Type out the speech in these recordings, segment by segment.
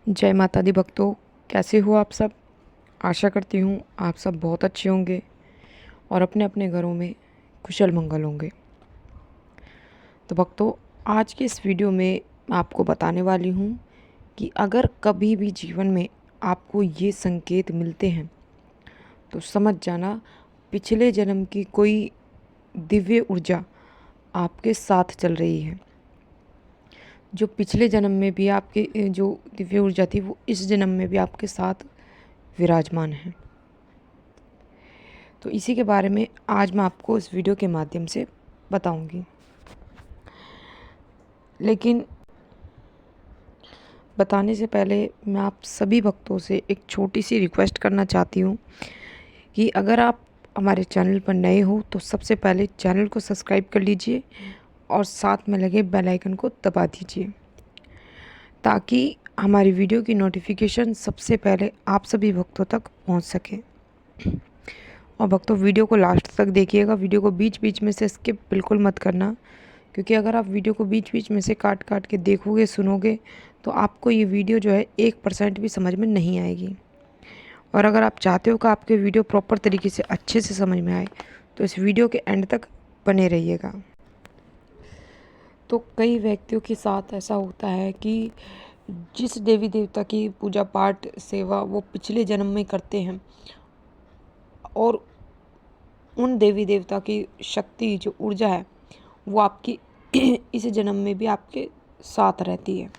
जय माता दी भक्तों, कैसे हो आप सब। आशा करती हूँ आप सब बहुत अच्छे होंगे और अपने अपने घरों में कुशल मंगल होंगे। तो भक्तों, आज के इस वीडियो में मैं आपको बताने वाली हूँ कि अगर कभी भी जीवन में आपको ये संकेत मिलते हैं तो समझ जाना पिछले जन्म की कोई दिव्य ऊर्जा आपके साथ चल रही है। जो पिछले जन्म में भी आपके जो दिव्य ऊर्जा थी वो इस जन्म में भी आपके साथ विराजमान है। तो इसी के बारे में आज मैं आपको इस वीडियो के माध्यम से बताऊंगी। लेकिन बताने से पहले मैं आप सभी भक्तों से एक छोटी सी रिक्वेस्ट करना चाहती हूँ कि अगर आप हमारे चैनल पर नए हो तो सबसे पहले चैनल को सब्सक्राइब कर लीजिए और साथ में लगे बेल आइकन को दबा दीजिए ताकि हमारी वीडियो की नोटिफिकेशन सबसे पहले आप सभी भक्तों तक पहुँच सके। और भक्तों, वीडियो को लास्ट तक देखिएगा, वीडियो को बीच बीच में से स्किप बिल्कुल मत करना, क्योंकि अगर आप वीडियो को बीच बीच में से काट काट के देखोगे सुनोगे तो आपको ये वीडियो जो है 1% भी समझ में नहीं आएगी। और अगर आप चाहते हो कि आपके वीडियो प्रॉपर तरीके से अच्छे से समझ में आए तो इस वीडियो के एंड तक बने रहिएगा। तो कई व्यक्तियों के साथ ऐसा होता है कि जिस देवी देवता की पूजा पाठ सेवा वो पिछले जन्म में करते हैं और उन देवी देवता की शक्ति जो ऊर्जा है वो आपकी इस जन्म में भी आपके साथ रहती है।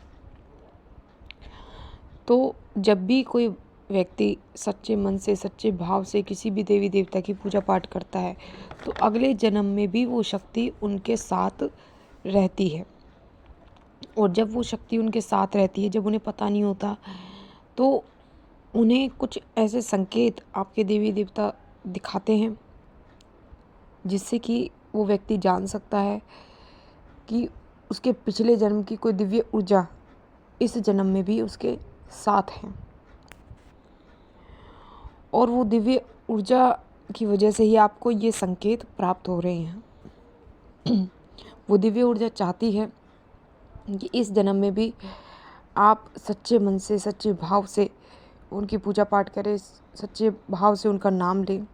तो जब भी कोई व्यक्ति सच्चे मन से सच्चे भाव से किसी भी देवी देवता की पूजा पाठ करता है तो अगले जन्म में भी वो शक्ति उनके साथ रहती है। और जब वो शक्ति उनके साथ रहती है, जब उन्हें पता नहीं होता, तो उन्हें कुछ ऐसे संकेत आपके देवी देवता दिखाते हैं जिससे कि वो व्यक्ति जान सकता है कि उसके पिछले जन्म की कोई दिव्य ऊर्जा इस जन्म में भी उसके साथ है। और वो दिव्य ऊर्जा की वजह से ही आपको ये संकेत प्राप्त हो रहे हैं। वो दिव्य ऊर्जा चाहती है कि इस जन्म में भी आप सच्चे मन से सच्चे भाव से उनकी पूजा पाठ करें, सच्चे भाव से उनका नाम लें।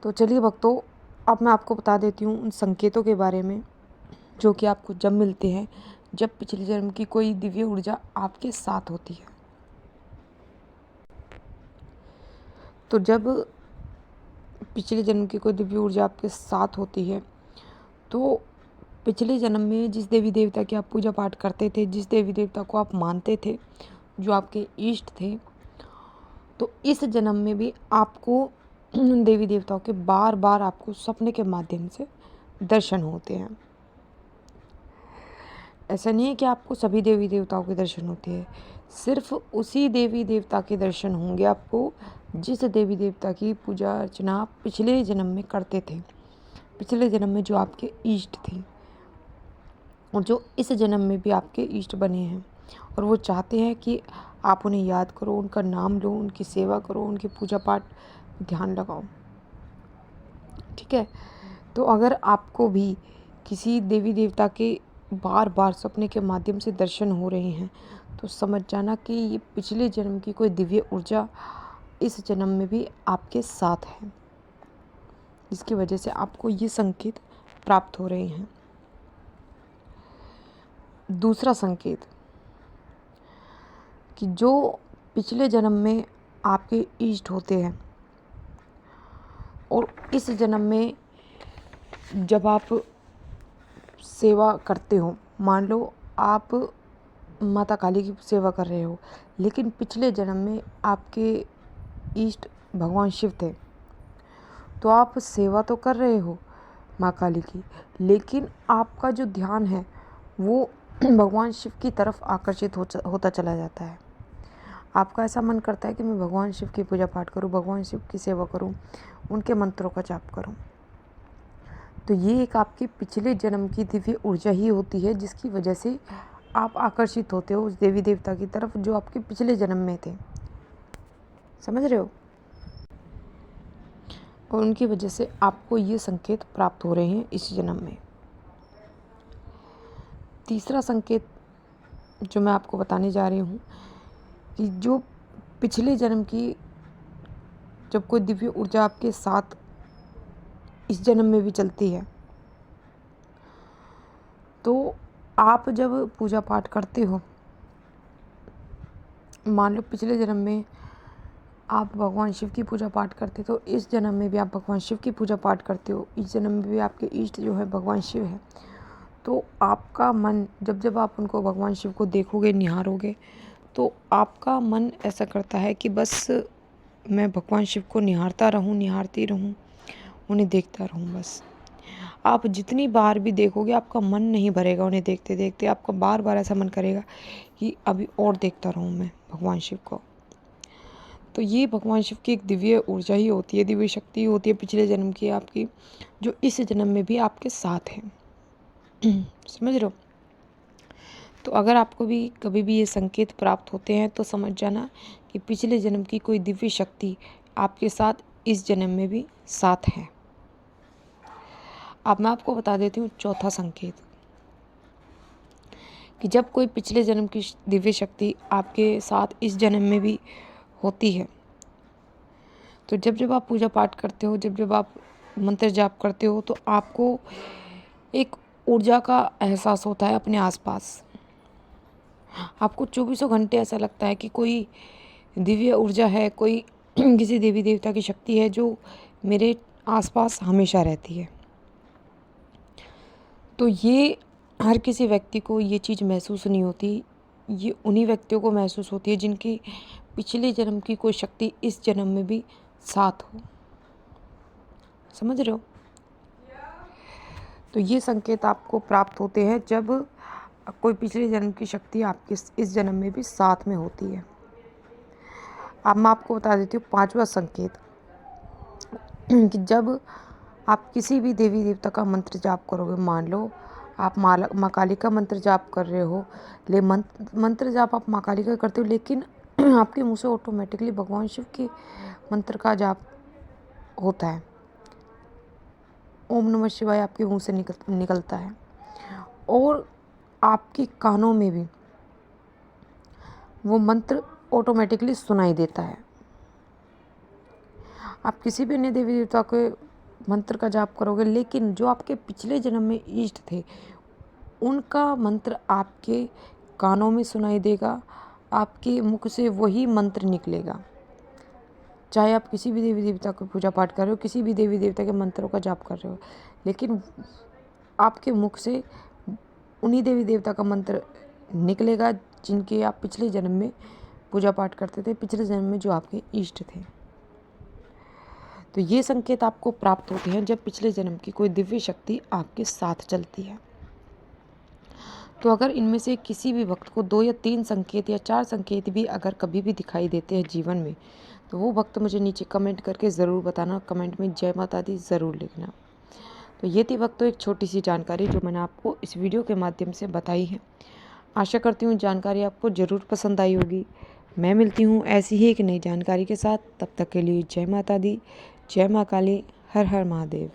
तो चलिए भक्तों, अब मैं आपको बता देती हूँ उन संकेतों के बारे में जो कि आपको जब मिलते हैं जब पिछले जन्म की कोई दिव्य ऊर्जा आपके साथ होती है। तो जब पिछले जन्म की कोई दिव्य ऊर्जा आपके साथ होती है तो पिछले जन्म में जिस देवी देवता की आप पूजा पाठ करते थे, जिस देवी देवता को आप मानते थे, जो आपके इष्ट थे, तो इस जन्म में भी आपको उन देवी देवताओं के बार बार आपको सपने के माध्यम से दर्शन होते हैं। ऐसा नहीं है कि आपको सभी देवी देवताओं के दर्शन होते हैं, सिर्फ उसी देवी देवता के दर्शन होंगे आपको जिस देवी देवता की पूजा अर्चना आप पिछले जन्म में करते थे, पिछले जन्म में जो आपके इष्ट थे और जो इस जन्म में भी आपके इष्ट बने हैं। और वो चाहते हैं कि आप उन्हें याद करो, उनका नाम लो, उनकी सेवा करो, उनकी पूजा पाठ ध्यान लगाओ। ठीक है। तो अगर आपको भी किसी देवी देवता के बार बार सपने के माध्यम से दर्शन हो रहे हैं तो समझ जाना कि ये पिछले जन्म की कोई दिव्य ऊर्जा इस जन्म में भी आपके साथ है, जिसकी वजह से आपको ये संकेत प्राप्त हो रहे हैं। दूसरा संकेत कि जो पिछले जन्म में आपके इष्ट होते हैं और इस जन्म में जब आप सेवा करते हो, मान लो आप माता काली की सेवा कर रहे हो लेकिन पिछले जन्म में आपके इष्ट भगवान शिव थे, तो आप सेवा तो कर रहे हो माँ काली की, लेकिन आपका जो ध्यान है वो भगवान शिव की तरफ आकर्षित होता चला जाता है। आपका ऐसा मन करता है कि मैं भगवान शिव की पूजा पाठ करूं, भगवान शिव की सेवा करूं, उनके मंत्रों का जाप करूं। तो ये एक आपके पिछले जन्म की दिव्य ऊर्जा ही होती है जिसकी वजह से आप आकर्षित होते हो उस देवी देवता की तरफ जो आपके पिछले जन्म में थे। समझ रहे हो। और उनकी वजह से आपको ये संकेत प्राप्त हो रहे हैं इस जन्म में। तीसरा संकेत जो मैं आपको बताने जा रही हूँ कि जो पिछले जन्म की जब कोई दिव्य ऊर्जा आपके साथ इस जन्म में भी चलती है, तो आप जब पूजा पाठ करते हो, मान लो पिछले जन्म में आप भगवान शिव की पूजा पाठ करते, तो इस जन्म में भी आप भगवान शिव की पूजा पाठ करते हो, इस जन्म में भी आपके इष्ट जो है भगवान शिव है। तो आपका मन जब आप उनको भगवान शिव को देखोगे, निहारोगे, तो आपका मन ऐसा करता है कि बस मैं भगवान शिव को निहारता रहूं, निहारती रहूं, उन्हें देखता रहूं। बस आप जितनी बार भी देखोगे आपका मन नहीं भरेगा, उन्हें देखते देखते आपका बार बार ऐसा मन करेगा कि अभी और देखता रहूं मैं भगवान शिव को। तो ये भगवान शिव की एक दिव्य ऊर्जा ही होती है, दिव्य शक्ति होती है पिछले जन्म की आपकी, जो इस जन्म में भी आपके साथ है। समझ रहे हो? तो अगर आपको भी कभी भी ये संकेत प्राप्त होते हैं तो समझ जाना कि पिछले जन्म की कोई दिव्य शक्ति आपके साथ इस जन्म में भी साथ है। अब मैं आपको बता देती हूँ चौथा संकेत, कि जब कोई पिछले जन्म की दिव्य शक्ति आपके साथ इस जन्म में भी होती है, तो जब आप पूजा पाठ करते हो, जब आप मंत्र जाप करते हो, तो आपको एक ऊर्जा का एहसास होता है अपने आसपास। आपको चौबीसों घंटे ऐसा लगता है कि कोई दिव्य ऊर्जा है, कोई किसी देवी देवता की शक्ति है जो मेरे आसपास हमेशा रहती है। तो ये हर किसी व्यक्ति को ये चीज़ महसूस नहीं होती, ये उन्हीं व्यक्तियों को महसूस होती है जिनकी पिछले जन्म की कोई शक्ति इस जन्म में भी साथ हो। समझ रहे हो? तो ये संकेत आपको प्राप्त होते हैं जब कोई पिछले जन्म की शक्ति आपके इस जन्म में भी साथ में होती है। अब मैं आपको बता देती हूँ पांचवा संकेत, कि जब आप किसी भी देवी देवता का मंत्र जाप करोगे, मान लो आप माँ काली का मंत्र जाप कर रहे हो, मंत्र जाप आप माँ काली का करते हो, लेकिन आपके मुंह से ऑटोमेटिकली भगवान शिव के मंत्र का जाप होता है। ओम नमः शिवाय आपके मुंह से निकलता है, और आपके कानों में भी वो मंत्र ऑटोमेटिकली सुनाई देता है। आप किसी भी अन्य देवी देवता के मंत्र का जाप करोगे, लेकिन जो आपके पिछले जन्म में इष्ट थे उनका मंत्र आपके कानों में सुनाई देगा, आपके मुख से वही मंत्र निकलेगा। चाहे आप किसी भी देवी देवता की पूजा पाठ कर रहे हो, किसी भी देवी देवता के मंत्रों का जाप कर रहे हो, लेकिन आपके मुख से उन्हीं देवी देवता का मंत्र निकलेगा जिनके आप पिछले जन्म में पूजा पाठ करते थे, पिछले जन्म में जो आपके इष्ट थे। तो ये संकेत आपको प्राप्त होते हैं जब पिछले जन्म की कोई दिव्य शक्ति आपके साथ चलती है। तो अगर इनमें से किसी भी भक्त को 2 या 3 संकेत या 4 संकेत भी अगर कभी भी दिखाई देते हैं जीवन में, तो वो भक्त मुझे नीचे कमेंट करके ज़रूर बताना, कमेंट में जय माता दी ज़रूर लिखना। तो ये थी भक्तों एक छोटी सी जानकारी जो मैंने आपको इस वीडियो के माध्यम से बताई है। आशा करती हूँ जानकारी आपको ज़रूर पसंद आई होगी। मैं मिलती हूँ ऐसी ही एक नई जानकारी के साथ, तब तक के लिए जय माता दी, जय माँ काली, हर हर महादेव।